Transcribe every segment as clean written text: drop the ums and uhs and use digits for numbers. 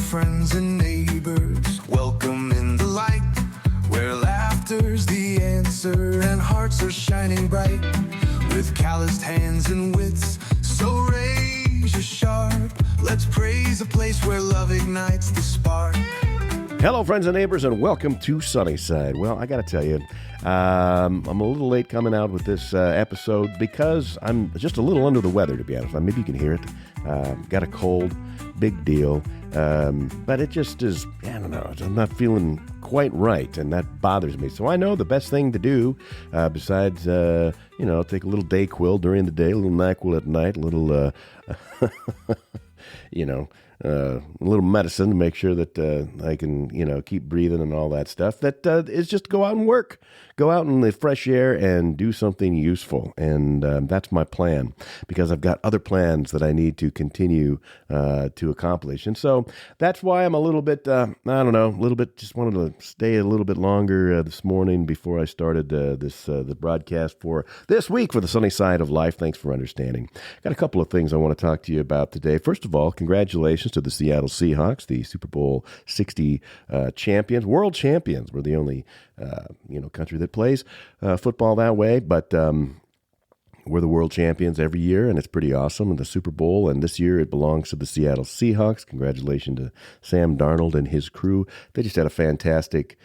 friends and neighbors. Welcome in the light, where laughter's the answer and hearts are shining bright. With calloused hands and wits, so razor sharp. Let's praise a place where love ignites the spark. Hello, friends and neighbors, and welcome to Sunnyside. Well, I got to tell you, I'm a little late coming out with this episode because I'm just a little under the weather, to be honest. Maybe you can hear it. Got a cold, big deal. But it just is, I don't know, I'm not feeling quite right, and that bothers me. So I know the best thing to do, besides, take a little Dayquil during the day, a little NyQuil at night, a little, a little medicine to make sure that I can, keep breathing and all that stuff. That is just go out and work. Go out in the fresh air and do something useful. And that's my plan, because I've got other plans that I need to continue to accomplish. And so that's why I'm a little bit, just wanted to stay a little bit longer this morning before I started the broadcast for this week for the Sunny Side of Life. Thanks for understanding. Got a couple of things I want to talk to you about today. First of all, congratulations to the Seattle Seahawks, the Super Bowl 60 champions, world champions. We're the only country that plays football that way, but we're the world champions every year, and it's pretty awesome in the Super Bowl, and this year it belongs to the Seattle Seahawks. Congratulations to Sam Darnold and his crew. They just had a fantastic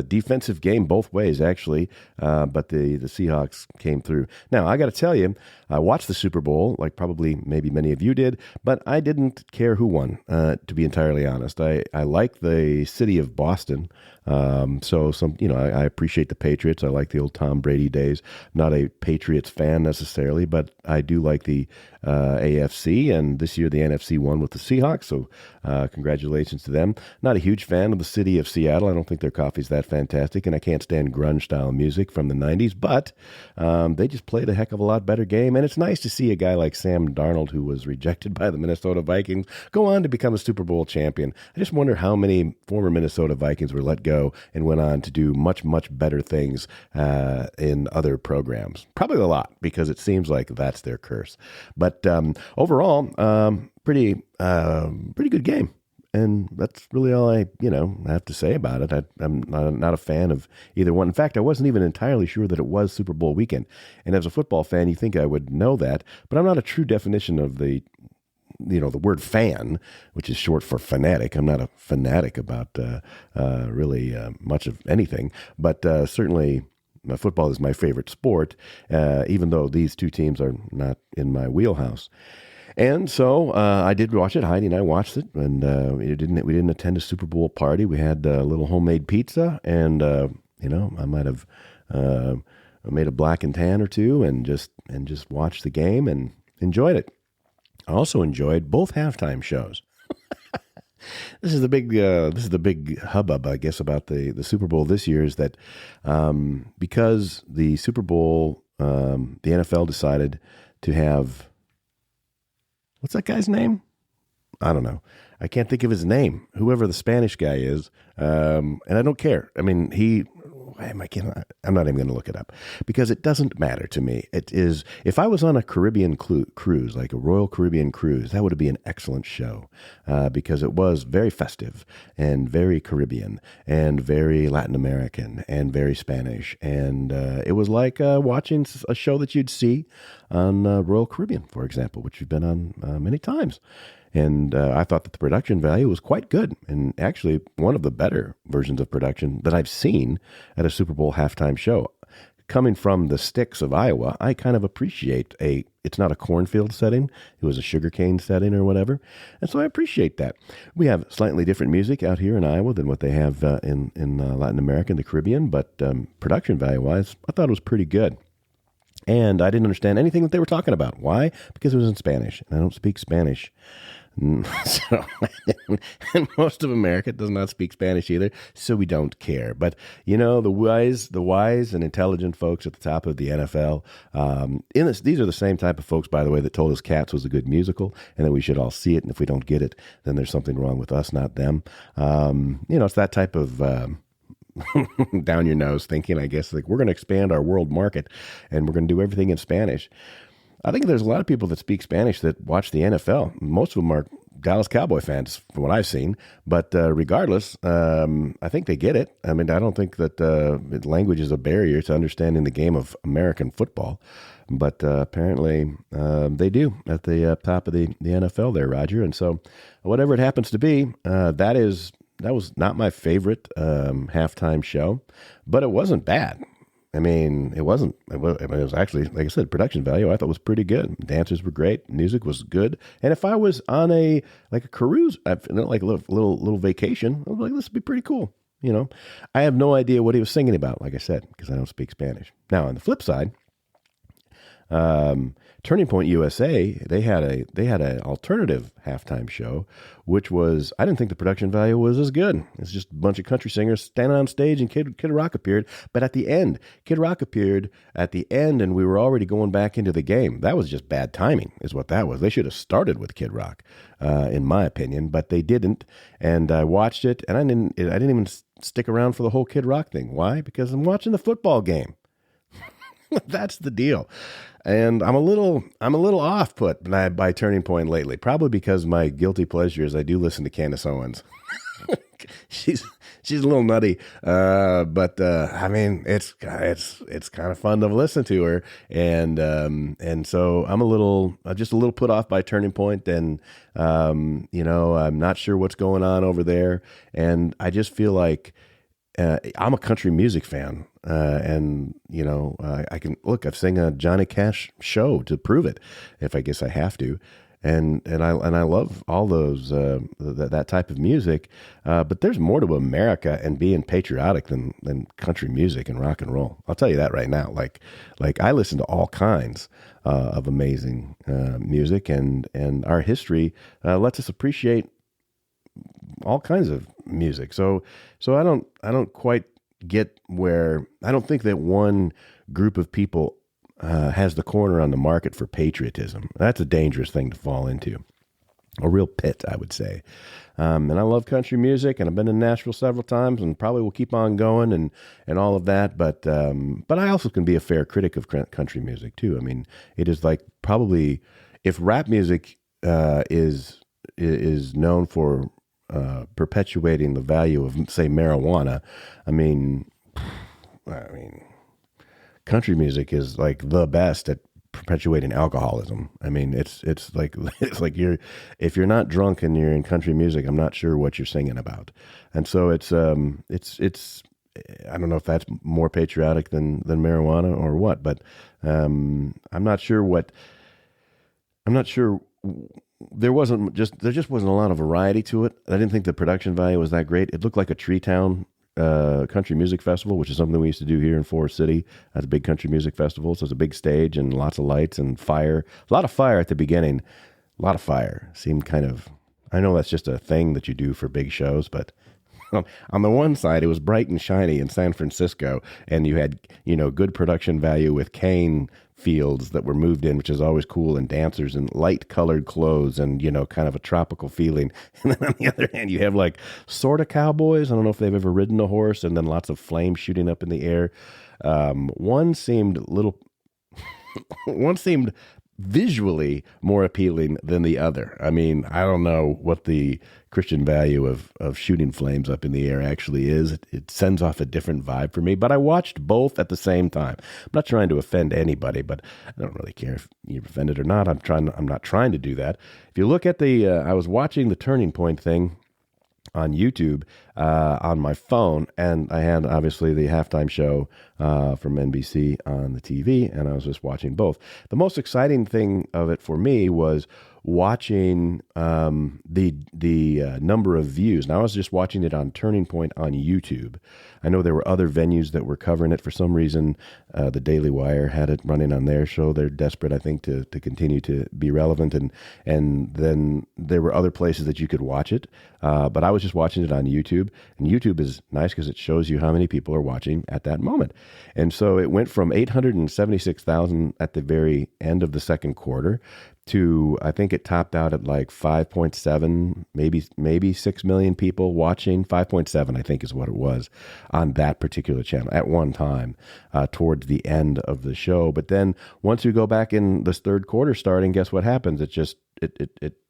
defensive game both ways, actually, but the Seahawks came through. Now, I got to tell you, I watched the Super Bowl, like probably maybe many of you did, but I didn't care who won, to be entirely honest. I like the city of Boston, I appreciate the Patriots. I like the old Tom Brady days. Not a Patriots fan necessarily, but I do like the AFC, and this year the NFC won with the Seahawks, so congratulations to them. Not a huge fan of the city of Seattle. I don't think their coffee's that fantastic, and I can't stand grunge-style music from the 90s, but they just played a heck of a lot better game, and it's nice to see a guy like Sam Darnold, who was rejected by the Minnesota Vikings, go on to become a Super Bowl champion. I just wonder how many former Minnesota Vikings were let go and went on to do much, much better things in other programs. Probably a lot, because it seems like that's their curse. But overall, pretty good game. And that's really all I have to say about it. I'm not a fan of either one. In fact, I wasn't even entirely sure that it was Super Bowl weekend. And as a football fan, you think I would know that, but I'm not a true definition of the word fan, which is short for fanatic. I'm not a fanatic about really much of anything, but certainly football is my favorite sport, even though these two teams are not in my wheelhouse. And so I did watch it. Heidi and I watched it, and we didn't attend a Super Bowl party. We had a little homemade pizza, and I might have made a black and tan or two, and just watched the game and enjoyed it. I also enjoyed both halftime shows. This is the big hubbub, I guess, about the Super Bowl this year is that because the Super Bowl, the NFL decided to have, what's that guy's name? I don't know. I can't think of his name. Whoever the Spanish guy is, and I don't care. I mean, I'm not even going to look it up because it doesn't matter to me. It is, if I was on a Caribbean cruise, like a Royal Caribbean cruise, that would be an excellent show because it was very festive and very Caribbean and very Latin American and very Spanish. And it was like watching a show that you'd see on Royal Caribbean, for example, which you've been on many times. And I thought that the production value was quite good, and actually one of the better versions of production that I've seen at a Super Bowl halftime show. Coming from the sticks of Iowa, I kind of appreciate it's not a cornfield setting, it was a sugarcane setting or whatever, and so I appreciate that. We have slightly different music out here in Iowa than what they have in Latin America and the Caribbean, but production value-wise, I thought it was pretty good. And I didn't understand anything that they were talking about. Why? Because it was in Spanish, and I don't speak Spanish. So, and most of America does not speak Spanish either, so we don't care. But the wise and intelligent folks at the top of the NFL, these are the same type of folks, by the way, that told us Cats was a good musical, and that we should all see it. And if we don't get it, then there's something wrong with us, not them. It's that type of down your nose thinking, I guess, like we're going to expand our world market, and we're going to do everything in Spanish. I think there's a lot of people that speak Spanish that watch the NFL. Most of them are Dallas Cowboy fans, from what I've seen. But regardless, I think they get it. I mean, I don't think that language is a barrier to understanding the game of American football. But apparently they do at the top of the NFL there, Roger. And so whatever it happens to be, that was not my favorite halftime show, but it wasn't bad. I mean, it wasn't. It was actually, like I said, production value I thought was pretty good. Dancers were great. Music was good. And if I was on a cruise, like a little vacation, I was like, this would be pretty cool. You know, I have no idea what he was singing about, like I said, because I don't speak Spanish. Now, on the flip side, Turning Point USA, they had an alternative halftime show, which was, I didn't think the production value was as good. It's just a bunch of country singers standing on stage, and Kid Rock appeared. But at the end, Kid Rock appeared at the end, and we were already going back into the game. That was just bad timing, is what that was. They should have started with Kid Rock, in my opinion, but they didn't. And I watched it, and I didn't even stick around for the whole Kid Rock thing. Why? Because I'm watching the football game. That's the deal. And I'm a little off put by Turning Point lately, probably because my guilty pleasure is I do listen to Candace Owens. She's a little nutty, but I mean it's kind of fun to listen to her, and so I'm just a little put off by Turning Point, and I'm not sure what's going on over there, and I just feel like I'm a country music fan. And I can look. I've sang a Johnny Cash show to prove it, if I guess I have to, and I love all those that type of music. But there's more to America and being patriotic than country music and rock and roll. I'll tell you that right now. Like I listen to all kinds of amazing music, and our history lets us appreciate all kinds of music. So I don't quite get where, I don't think that one group of people has the corner on the market for patriotism. That's a dangerous thing to fall into. A real pit, I would say. And I love country music, and I've been to Nashville several times, and probably will keep on going and all of that. But I also can be a fair critic of country music too. I mean, it is like probably, if rap music is known for perpetuating the value of, say, marijuana, I mean, country music is like the best at perpetuating alcoholism. I mean, it's like if you're not drunk and you're in country music, I'm not sure what you're singing about. And so it's I don't know if that's more patriotic than marijuana or what, but I'm not sure. There just wasn't a lot of variety to it. I didn't think the production value was that great. It looked like a Treetown country music festival, which is something we used to do here in Forest City. That's a big country music festival. So it's a big stage and lots of lights and fire. A lot of fire at the beginning. A lot of fire. Seemed kind of, I know that's just a thing that you do for big shows, but on the one side, it was bright and shiny in San Francisco, and you had, good production value with cane fields that were moved in, which is always cool, and dancers in light colored clothes and, kind of a tropical feeling. And then on the other hand, you have like sort of cowboys. I don't know if they've ever ridden a horse, and then lots of flames shooting up in the air. One seemed visually more appealing than the other. I mean, I don't know what the Christian value of shooting flames up in the air actually is. It sends off a different vibe for me, but I watched both at the same time. I'm not trying to offend anybody, but I don't really care if you're offended or not. I'm not trying to do that. If you look at I was watching the Turning Point thing on YouTube on my phone, and I had obviously the halftime show from NBC on the TV, and I was just watching both. The most exciting thing of it for me was watching the number of views. Now, I was just watching it on Turning Point on YouTube. I know there were other venues that were covering it for some reason. The Daily Wire had it running on their show. They're desperate, I think, to continue to be relevant. And then there were other places that you could watch it. But I was just watching it on YouTube. And YouTube is nice because it shows you how many people are watching at that moment. And so it went from 876,000 at the very end of the second quarter to, I think it topped out at like 5.7, maybe 6 million people watching. 5.7, I think, is what it was on that particular channel at one time towards the end of the show. But then once you go back in this third quarter starting, guess what happens? It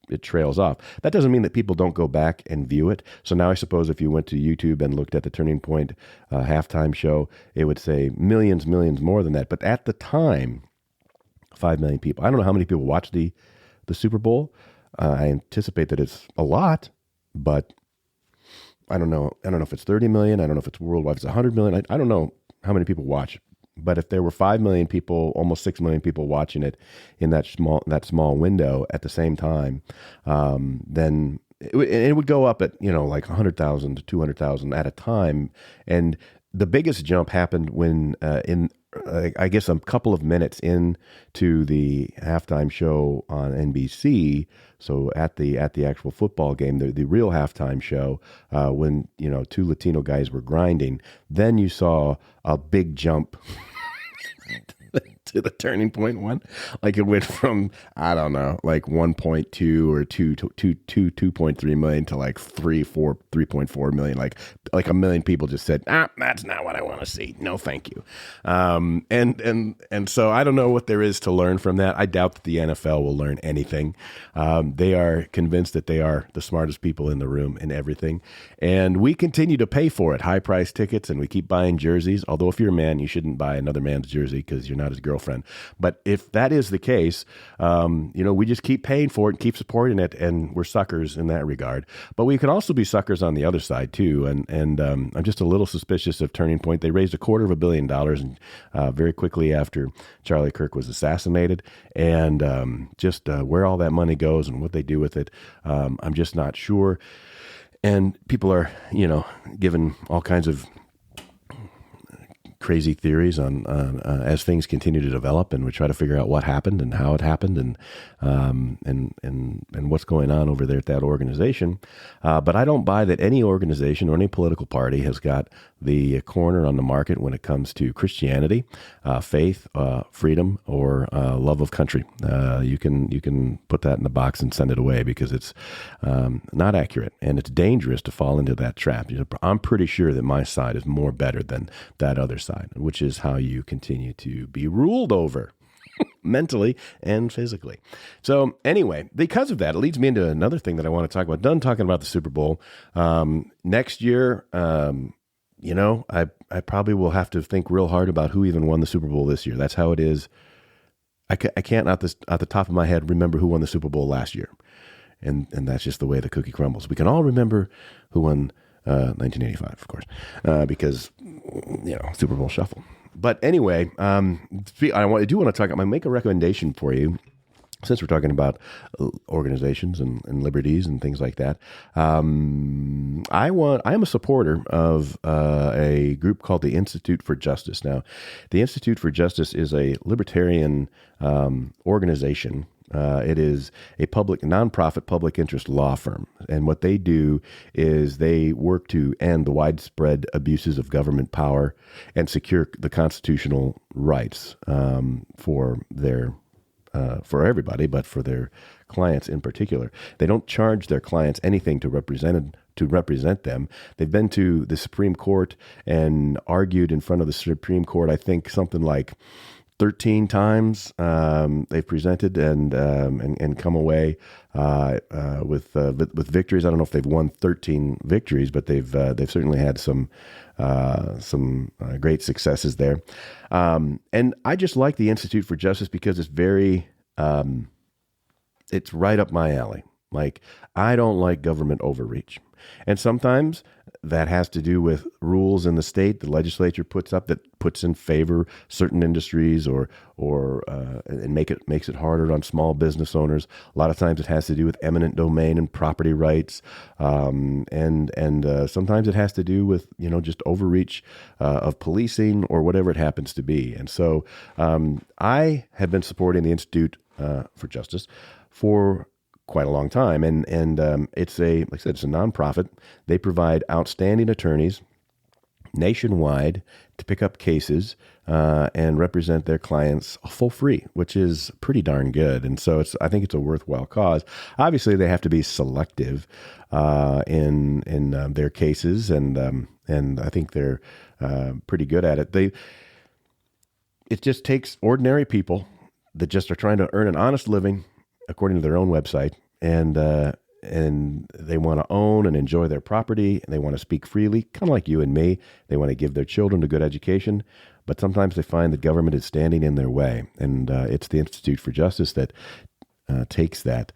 it trails off. That doesn't mean that people don't go back and view it. So now I suppose if you went to YouTube and looked at the Turning Point halftime show, it would say millions more than that. But at the time, 5 million people. I don't know how many people watched the Super Bowl. I anticipate that it's a lot, but I don't know. I don't know if it's 30 million. I don't know if it's worldwide. If it's 100 million. I don't know how many people watch. But if there were 5 million people, almost 6 million people watching it in that small window at the same time, then it would go up at, like 100,000 to 200,000 at a time. And the biggest jump happened when I guess a couple of minutes into the halftime show on NBC. So at the actual football game, the real halftime show, when two Latino guys were grinding, then you saw a big jump to the Turning Point one. Like it went from, I don't know, like 1.2 or 2.3 million to like 3.4 million. Like a million people just said, that's not what I want to see. No, thank you. And so I don't know what there is to learn from that. I doubt that the NFL will learn anything. They are convinced that they are the smartest people in the room in everything. And we continue to pay for it. High price tickets, and we keep buying jerseys. Although if you're a man, you shouldn't buy another man's jersey because you're not his girlfriend. But if that is the case, we just keep paying for it and keep supporting it, and we're suckers in that regard. But we can also be suckers on the other side too. And I'm just a little suspicious of Turning Point. They raised $250 million and very quickly after Charlie Kirk was assassinated, and just where all that money goes and what they do with it, I'm just not sure. And people are, given all kinds of crazy theories on as things continue to develop, and we try to figure out what happened and how it happened, and what's going on over there at that organization. But I don't buy that any organization or any political party has got the corner on the market when it comes to Christianity, faith, freedom, or love of country. You can put that in the box and send it away because it's not accurate, and it's dangerous to fall into that trap. I'm pretty sure that my side is more better than that other side, which is how you continue to be ruled over mentally and physically. So anyway, because of that, it leads me into another thing that I want to talk about. Done talking about the Super Bowl. Next year, I probably will have to think real hard about who even won the Super Bowl this year. That's how it is. I can't at the top of my head remember who won the Super Bowl last year. And that's just the way the cookie crumbles. We can all remember who won 1985, of course, because, Super Bowl shuffle. But anyway, I do want to talk. I'm going to make a recommendation for you, since we're talking about organizations and liberties and things like that. I am a supporter of a group called the Institute for Justice. Now, the Institute for Justice is a libertarian organization. It is a nonprofit public interest law firm. And what they do is they work to end the widespread abuses of government power and secure the constitutional rights for everybody, but for their clients in particular. They don't charge their clients anything to represent them. They've been to the Supreme Court and argued in front of the Supreme Court, I think something like 13 times they've presented and come away with victories. I don't know if they've won 13 victories, but they've certainly had some great successes there. And I just like the Institute for Justice because it's very it's right up my alley. Like, I don't like government overreach. And sometimes that has to do with rules in the state the legislature puts up that puts in favor certain industries or and makes it harder on small business owners. A lot of times it has to do with eminent domain and property rights, and sometimes it has to do with just overreach of policing or whatever it happens to be. And so I have been supporting the Institute for Justice for quite a long time. And it's like I said, it's a nonprofit. They provide outstanding attorneys nationwide to pick up cases and represent their clients for free, which is pretty darn good. And so I think it's a worthwhile cause. Obviously, they have to be selective in their cases, and I think they're pretty good at it. It just takes ordinary people that just are trying to earn an honest living, according to their own website, and they want to own and enjoy their property, and they want to speak freely, kind of like you and me. They want to give their children a good education, but sometimes they find the government is standing in their way, and it's the Institute for Justice that takes that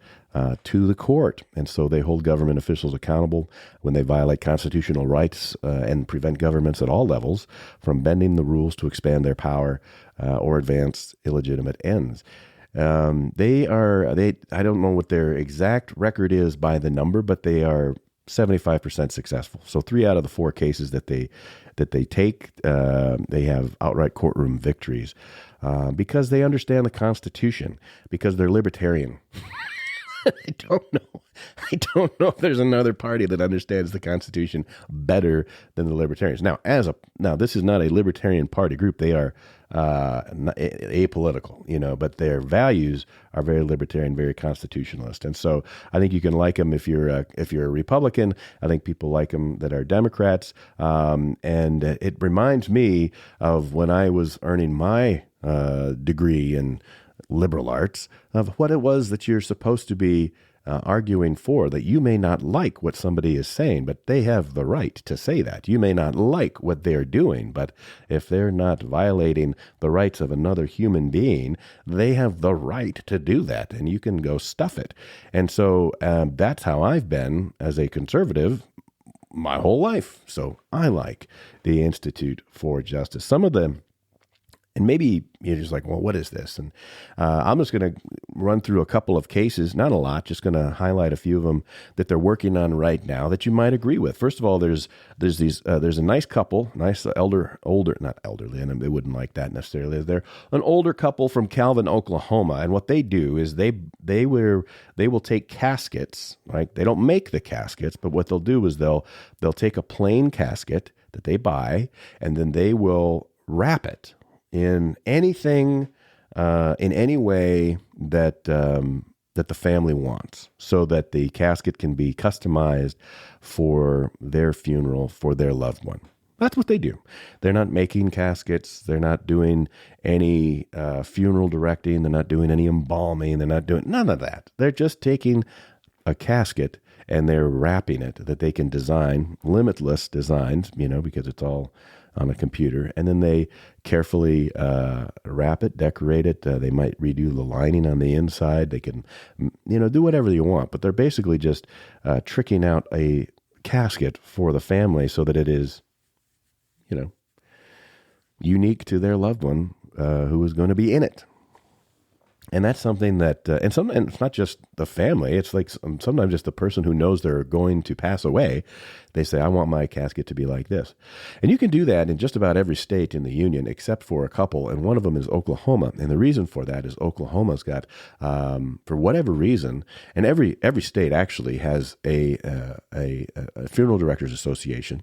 to the court. And so they hold government officials accountable when they violate constitutional rights and prevent governments at all levels from bending the rules to expand their power or advance illegitimate ends. I don't know what their exact record is by the number, but they are 75% successful. So 3 out of the 4 cases that they take, they have outright courtroom victories because they understand the Constitution, because they're libertarian. I don't know if there's another party that understands the Constitution better than the Libertarians. Now, this is not a Libertarian Party group. They are apolitical, but their values are very libertarian, very constitutionalist. And so I think you can like them if you're a Republican. I think people like them that are Democrats. And it reminds me of when I was earning my degree in liberal arts, of what it was that you're supposed to be arguing for, that you may not like what somebody is saying, but they have the right to say that. You may not like what they're doing, but if they're not violating the rights of another human being, they have the right to do that, and you can go stuff it. And so that's how I've been as a conservative my whole life. So I like the Institute for Justice. Some of them, and maybe you're just like, well, what is this? And I'm just going to run through a couple of cases, not a lot, just going to highlight a few of them that they're working on right now that you might agree with. First of all, there's a nice couple, not elderly, and they wouldn't like that necessarily. They're an older couple from Calvin, Oklahoma, and what they do is they will take caskets, right? They don't make the caskets, but what they'll do is they'll take a plain casket that they buy, and then they will wrap it in anything, in any way that the family wants, so that the casket can be customized for their funeral, for their loved one. That's what they do. They're not making caskets. They're not doing any funeral directing. They're not doing any embalming. They're not doing none of that. They're just taking a casket and they're wrapping it, that they can design limitless designs, because it's all on a computer, and then they carefully wrap it, decorate it. They might redo the lining on the inside. They can, do whatever you want, but they're basically just tricking out a casket for the family so that it is, unique to their loved one who is going to be in it. And that's something that, and it's not just the family. It's like sometimes just the person who knows they're going to pass away. They say, I want my casket to be like this. And you can do that in just about every state in the union, except for a couple. And one of them is Oklahoma. And the reason for that is Oklahoma's got, for whatever reason, and every state actually has a funeral directors association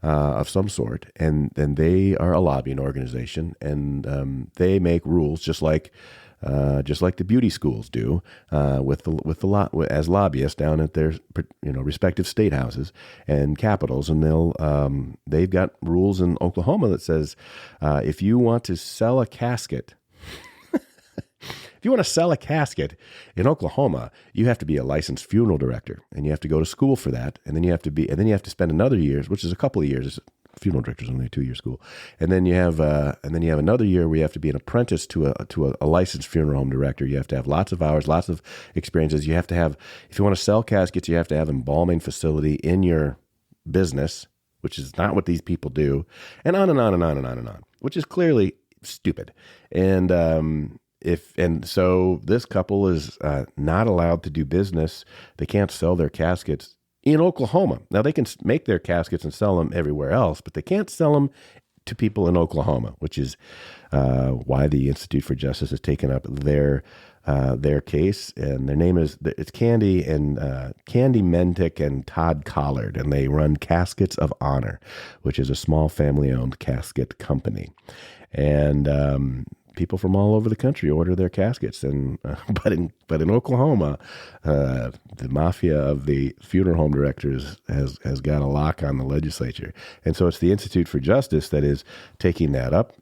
of some sort. And they are a lobbying organization, and they make rules just like the beauty schools do, as lobbyists down at their respective state houses and capitals, and they've got rules in Oklahoma that says if you want to sell a casket. If you want to sell a casket in Oklahoma, you have to be a licensed funeral director, and you have to go to school for that, and then you have to spend another year, which is a couple of years. Funeral director is only a 2-year school, and then you have another year where you have to be an apprentice to a licensed funeral home director. You have to have lots of hours, lots of experiences. You have to have, if you want to sell caskets, you have to have an embalming facility in your business, which is not what these people do, and on and on and on and on and on, which is clearly stupid. And so this couple is not allowed to do business. They can't sell their caskets in Oklahoma. Now, they can make their caskets and sell them everywhere else, but they can't sell them to people in Oklahoma, which is why the Institute for Justice has taken up their case. And their name it's Candy Mentick and Todd Collard, and they run Caskets of Honor, which is a small family-owned casket company. And people from all over the country order their caskets, and but in Oklahoma, the mafia of the funeral home directors has got a lock on the legislature, and so it's the Institute for Justice that is taking that up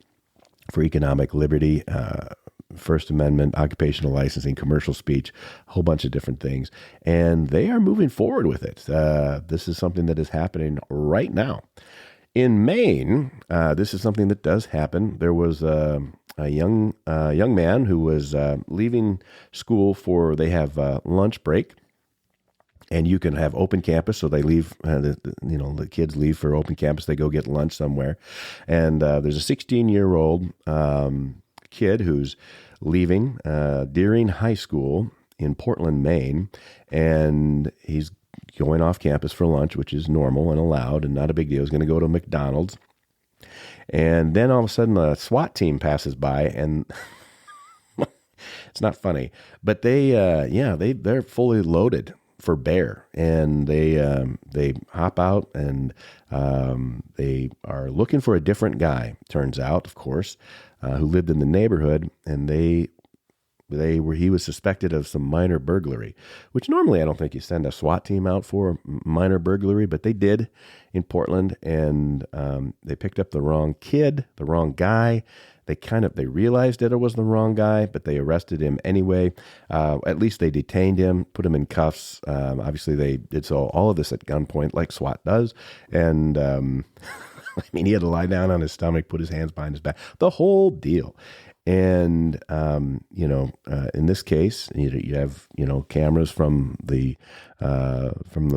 for economic liberty, First Amendment, occupational licensing, commercial speech, a whole bunch of different things. And they are moving forward with it. This is something that is happening right now. In Maine, this is something that does happen. There was a young man who was leaving school they have lunch break. And you can have open campus, so they leave. The kids leave for open campus. They go get lunch somewhere, and there's a 16-year-old kid who's leaving Deering High School in Portland, Maine, and he's going off campus for lunch, which is normal and allowed and not a big deal. He's going to go to McDonald's, and then all of a sudden a SWAT team passes by, and it's not funny, but they're fully loaded for bear, and they hop out, and they are looking for a different guy, turns out, of course, who lived in the neighborhood, and he was suspected of some minor burglary, which normally I don't think you send a SWAT team out for minor burglary, but they did in Portland, and they picked up the wrong kid, the wrong guy. They realized that it was the wrong guy, but they arrested him anyway. At least they detained him, put him in cuffs. Obviously, they did all of this at gunpoint, like SWAT does. And he had to lie down on his stomach, put his hands behind his back, the whole deal. And in this case, you have cameras from the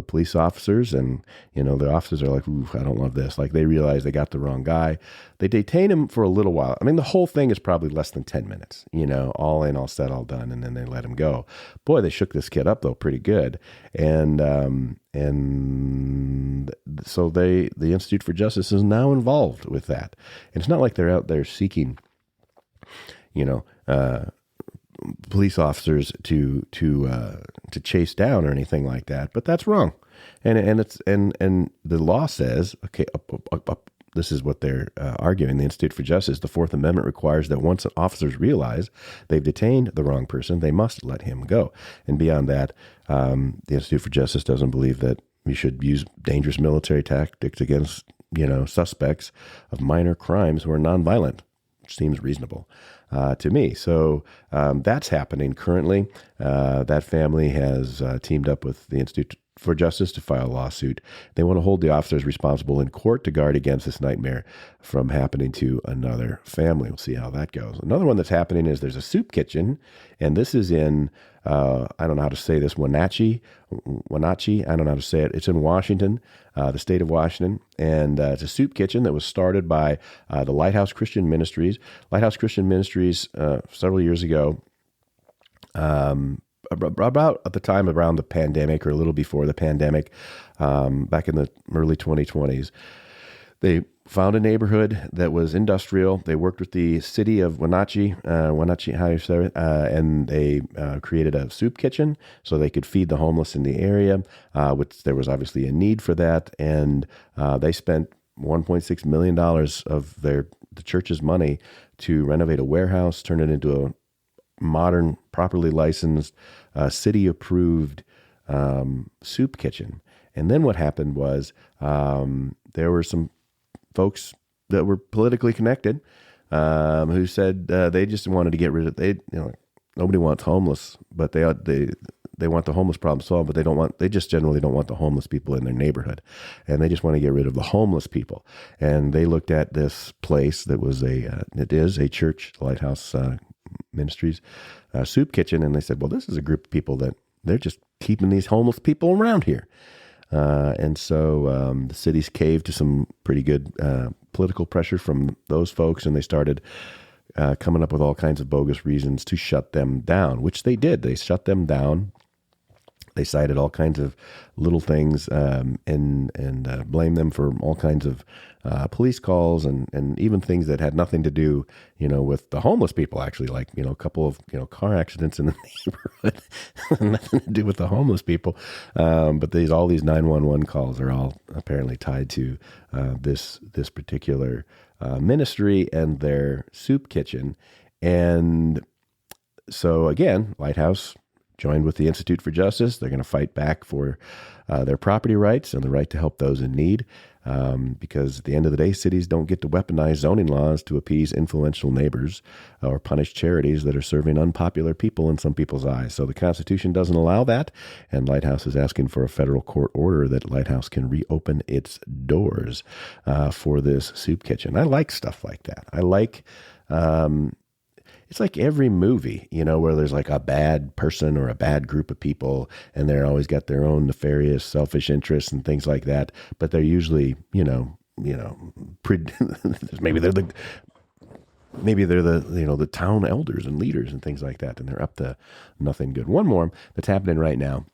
police officers, and the officers are like, "Ooh, I don't love this." Like, they realize they got the wrong guy. They detain him for a little while. I mean, the whole thing is probably less than 10 minutes. All in, all said, all done, and then they let him go. Boy, they shook this kid up though pretty good, and so the Institute for Justice is now involved with that, and it's not like they're out there seeking police officers to chase down or anything like that, but that's wrong, and the law says, okay, this is what they're arguing. The Institute for Justice, the Fourth Amendment requires that once officers realize they've detained the wrong person, they must let him go. And beyond that, the Institute for Justice doesn't believe that you should use dangerous military tactics against suspects of minor crimes who are nonviolent, which seems reasonable to me. So that's happening currently. That family has teamed up with the Institute for Justice to file a lawsuit. They want to hold the officers responsible in court to guard against this nightmare from happening to another family. We'll see how that goes. Another one that's happening is there's a soup kitchen, and this is in, I don't know how to say this, Wenatchee, I don't know how to say it. It's in Washington, the state of Washington, and it's a soup kitchen that was started by the Lighthouse Christian Ministries. Lighthouse Christian Ministries, several years ago, about at the time around the pandemic or a little before the pandemic, back in the early 2020s, they found a neighborhood that was industrial. They worked with the city of Wenatchee, how you say it, and they created a soup kitchen so they could feed the homeless in the area, which there was obviously a need for that. And they spent $1.6 million of the church's money to renovate a warehouse, turn it into a modern, properly licensed, city-approved soup kitchen. And then what happened was there were some folks that were politically connected who said they just wanted to get rid of nobody wants homeless, but they want the homeless problem solved, but they just generally don't want the homeless people in their neighborhood, and they just want to get rid of the homeless people. And they looked at this place that was it is a church, Lighthouse Ministries soup kitchen, and they said, well, this is a group of people that they're just keeping these homeless people around here. And so the city's caved to some pretty good political pressure from those folks, and they started coming up with all kinds of bogus reasons to shut them down, which they did. They shut them down. They cited all kinds of little things and blamed them for all kinds of police calls and even things that had nothing to do, with the homeless people, actually, like, a couple of, car accidents in the neighborhood, nothing to do with the homeless people. But all these 911 calls are all apparently tied to this particular ministry and their soup kitchen. And so again, Lighthouse joined with the Institute for Justice. They're going to fight back for their property rights and the right to help those in need. Because at the end of the day, cities don't get to weaponize zoning laws to appease influential neighbors or punish charities that are serving unpopular people in some people's eyes. So the Constitution doesn't allow that, and Lighthouse is asking for a federal court order that Lighthouse can reopen its doors for this soup kitchen. I like stuff like that. I like... it's like every movie, where there's like a bad person or a bad group of people, and they're always got their own nefarious, selfish interests and things like that. But they're usually, maybe they're the town elders and leaders and things like that, and they're up to nothing good. One more that's happening right now.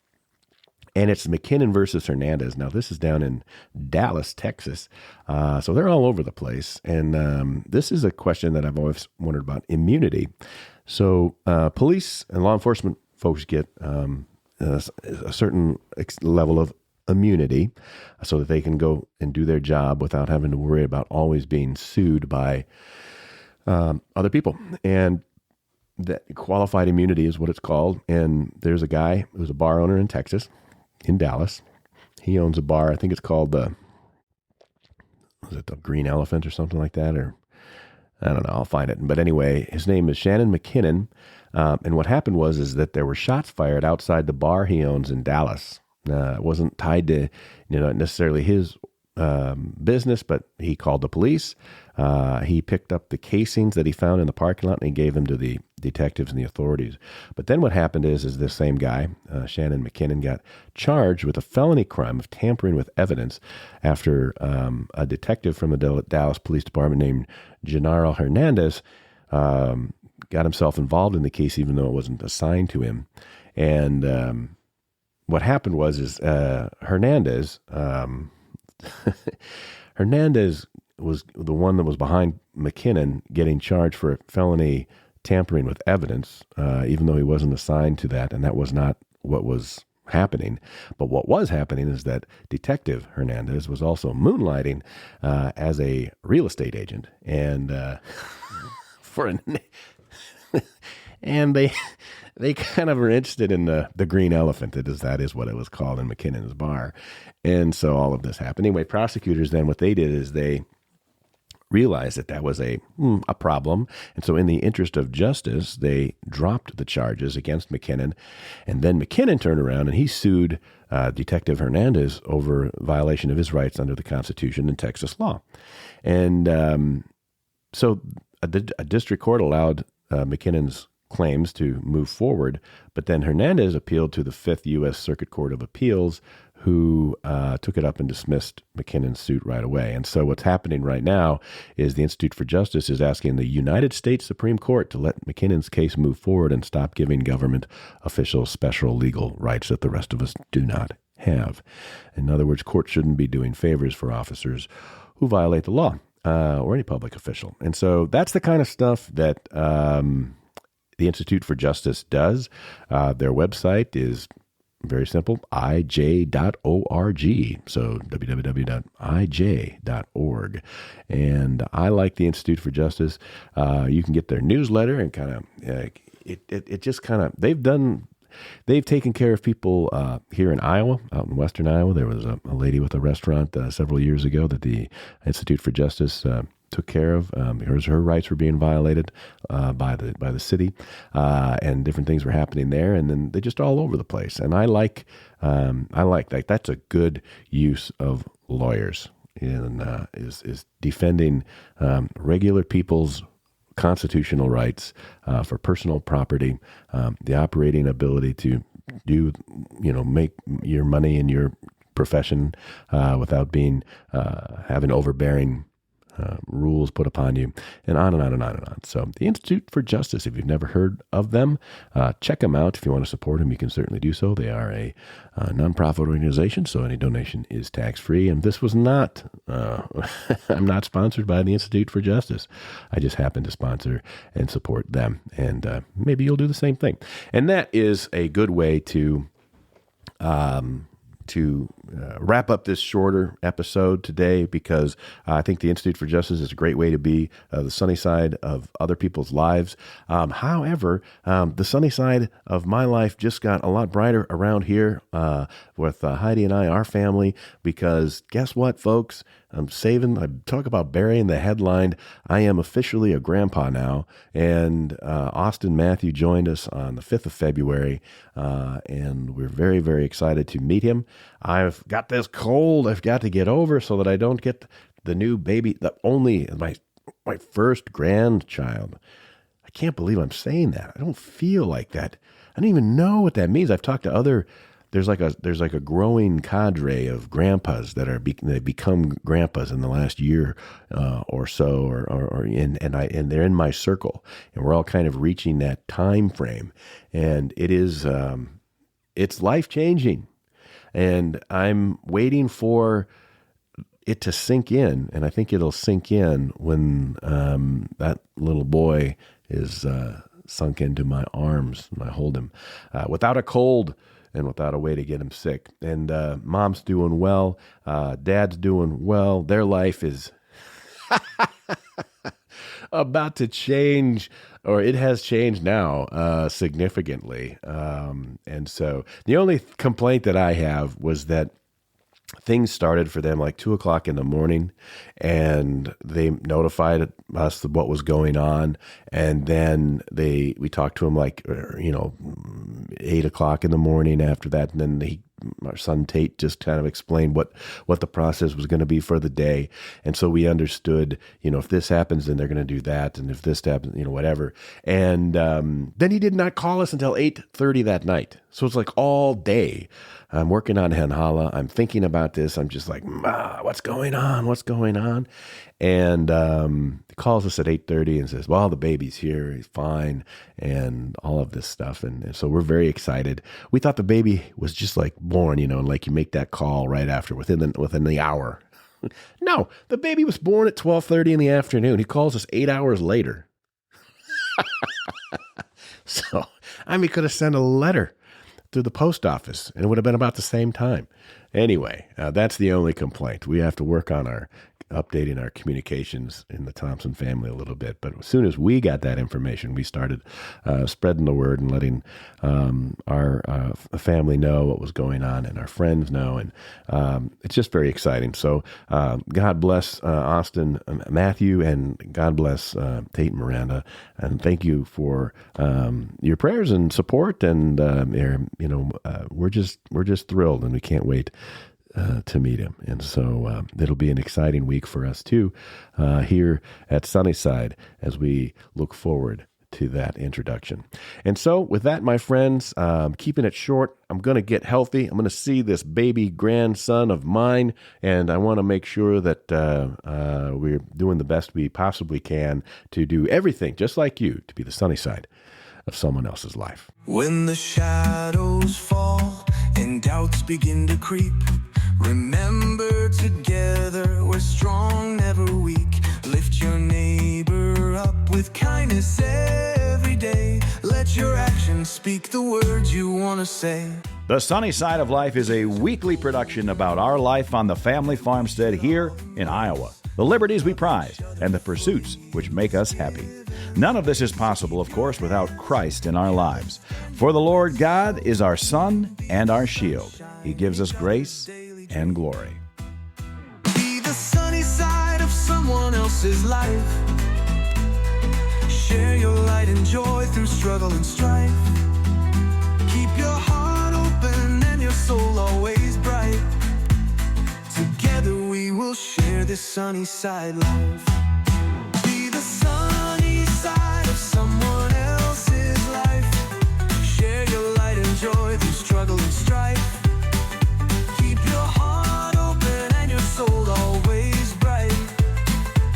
And it's McKinnon versus Hernandez. Now, this is down in Dallas, Texas. So they're all over the place. And this is a question that I've always wondered about, immunity. So police and law enforcement folks get a certain level of immunity so that they can go and do their job without having to worry about always being sued by other people. And that qualified immunity is what it's called. And there's a guy who's a bar owner in Texas, in Dallas. He owns a bar. I think it's called the Green Elephant or something like that, or I don't know. I'll find it. But anyway, his name is Shannon McKinnon. And what happened is that there were shots fired outside the bar he owns in Dallas. It wasn't tied to, not necessarily his business, but he called the police. He picked up the casings that he found in the parking lot and he gave them to the detectives and the authorities. But then what happened is this same guy, Shannon McKinnon, got charged with a felony crime of tampering with evidence after a detective from the Dallas Police Department named Genaro Hernandez got himself involved in the case, even though it wasn't assigned to him. And what happened was Hernandez Hernandez was the one that was behind McKinnon getting charged for felony tampering with evidence, even though he wasn't assigned to that, and that was not what was happening. But what was happening is that Detective Hernandez was also moonlighting as a real estate agent, and and they kind of were interested in the Green Elephant. That is what it was called in McKinnon's bar. And so all of this happened. Anyway, prosecutors then, what they did is they realized that was a problem. And so in the interest of justice, they dropped the charges against McKinnon. And then McKinnon turned around and he sued Detective Hernandez over violation of his rights under the Constitution and Texas law. And so a district court allowed McKinnon's claims to move forward, but then Hernandez appealed to the 5th U.S. Circuit Court of Appeals, who took it up and dismissed McKinnon's suit right away. And so what's happening right now is the Institute for Justice is asking the United States Supreme Court to let McKinnon's case move forward and stop giving government officials special legal rights that the rest of us do not have. In other words, courts shouldn't be doing favors for officers who violate the law or any public official. And so that's the kind of stuff that the Institute for Justice does. Their website is very simple, ij.org. So www.ij.org. And I like the Institute for Justice. You can get their newsletter and kind of, it just kind of, they've taken care of people here in Iowa, out in western Iowa. There was a lady with a restaurant several years ago that the Institute for Justice took care of. Her rights were being violated by the city, and different things were happening there. And then they're just all over the place. And I like that. That's a good use of lawyers, and is defending regular people's constitutional rights for personal property, the operating ability to do, make your money in your profession without being having overbearing rules put upon you, and on and on and on and on. So the Institute for Justice, if you've never heard of them, check them out. If you want to support them, you can certainly do so. They are a nonprofit organization, so any donation is tax-free. And this was not, I'm not sponsored by the Institute for Justice. I just happen to sponsor and support them. And maybe you'll do the same thing. And that is a good way to wrap up this shorter episode today because I think the Institute for Justice is a great way to be the sunny side of other people's lives. However, the sunny side of my life just got a lot brighter around here with Heidi and I, our family, because guess what, folks? I talk about burying the headline. I am officially a grandpa now, and Austin Matthew joined us on the 5th of February, and we're very, very excited to meet him. I've got this cold I've got to get over so that I don't get the new baby, my first grandchild. I can't believe I'm saying that. I don't feel like that. I don't even know what that means. I've talked to other. There's like a growing cadre of grandpas that they've become grandpas in the last year or so, and they're in my circle, and we're all kind of reaching that time frame, and it is it's life changing, and I'm waiting for it to sink in, and I think it'll sink in when that little boy is sunk into my arms and I hold him without a cold and without a way to get him sick. And mom's doing well. Dad's doing well. Their life is about to change, or it has changed now significantly. And so the only complaint that I have was that things started for them like 2:00 in the morning, and they notified us of what was going on. And then we talked to them like, 8:00 in the morning after that. And then our son Tate just kind of explained what the process was going to be for the day. And so we understood, if this happens, then they're going to do that. And if this happens, whatever. And then he did not call us until 8:30 that night. So it's like all day I'm working on Henhala. I'm thinking about this. I'm just like, what's going on? What's going on? And he calls us at 8:30 and says, well, the baby's here. He's fine. And all of this stuff. And so we're very excited. We thought the baby was just like born, and like you make that call right after within the hour. No, the baby was born at 12:30 in the afternoon. He calls us 8 hours later. So, he could have sent a letter through the post office, and it would have been about the same time. Anyway, that's the only complaint. We have to work on updating our communications in the Thompson family a little bit. But as soon as we got that information, we started spreading the word and letting our family know what was going on and our friends know. And it's just very exciting. So God bless Austin Matthew, and God bless Tate and Miranda. And thank you for your prayers and support. And we're just thrilled, and we can't wait to meet him. And so it'll be an exciting week for us too here at Sunnyside as we look forward to that introduction. And so with that, my friends, keeping it short, I'm going to get healthy. I'm going to see this baby grandson of mine, and I want to make sure that we're doing the best we possibly can to do everything just like you, to be the sunny side of someone else's life. When the shadows fall and doubts begin to creep, remember, together we're strong, never weak. Lift your neighbor up with kindness every day. Let your actions speak the words you want to say. The Sunny Side of Life is a weekly production about our life on the family farmstead here in Iowa, the liberties we prize, and the pursuits which make us happy. None of this is possible, of course, without Christ in our lives. For the Lord God is our sun and our shield. He gives us grace and glory. Be the sunny side of someone else's life. Share your light and joy through struggle and strife. Keep your heart open and your soul always bright. Together we will share this sunny side life. Be the sunny side of someone else's life. Share your light and joy through struggle and strife. Always bright.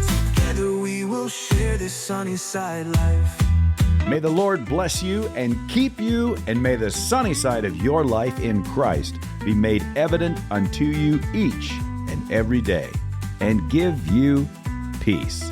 Together we will share this sunny side life. May the Lord bless you and keep you, and may the sunny side of your life in Christ be made evident unto you each and every day, and give you peace.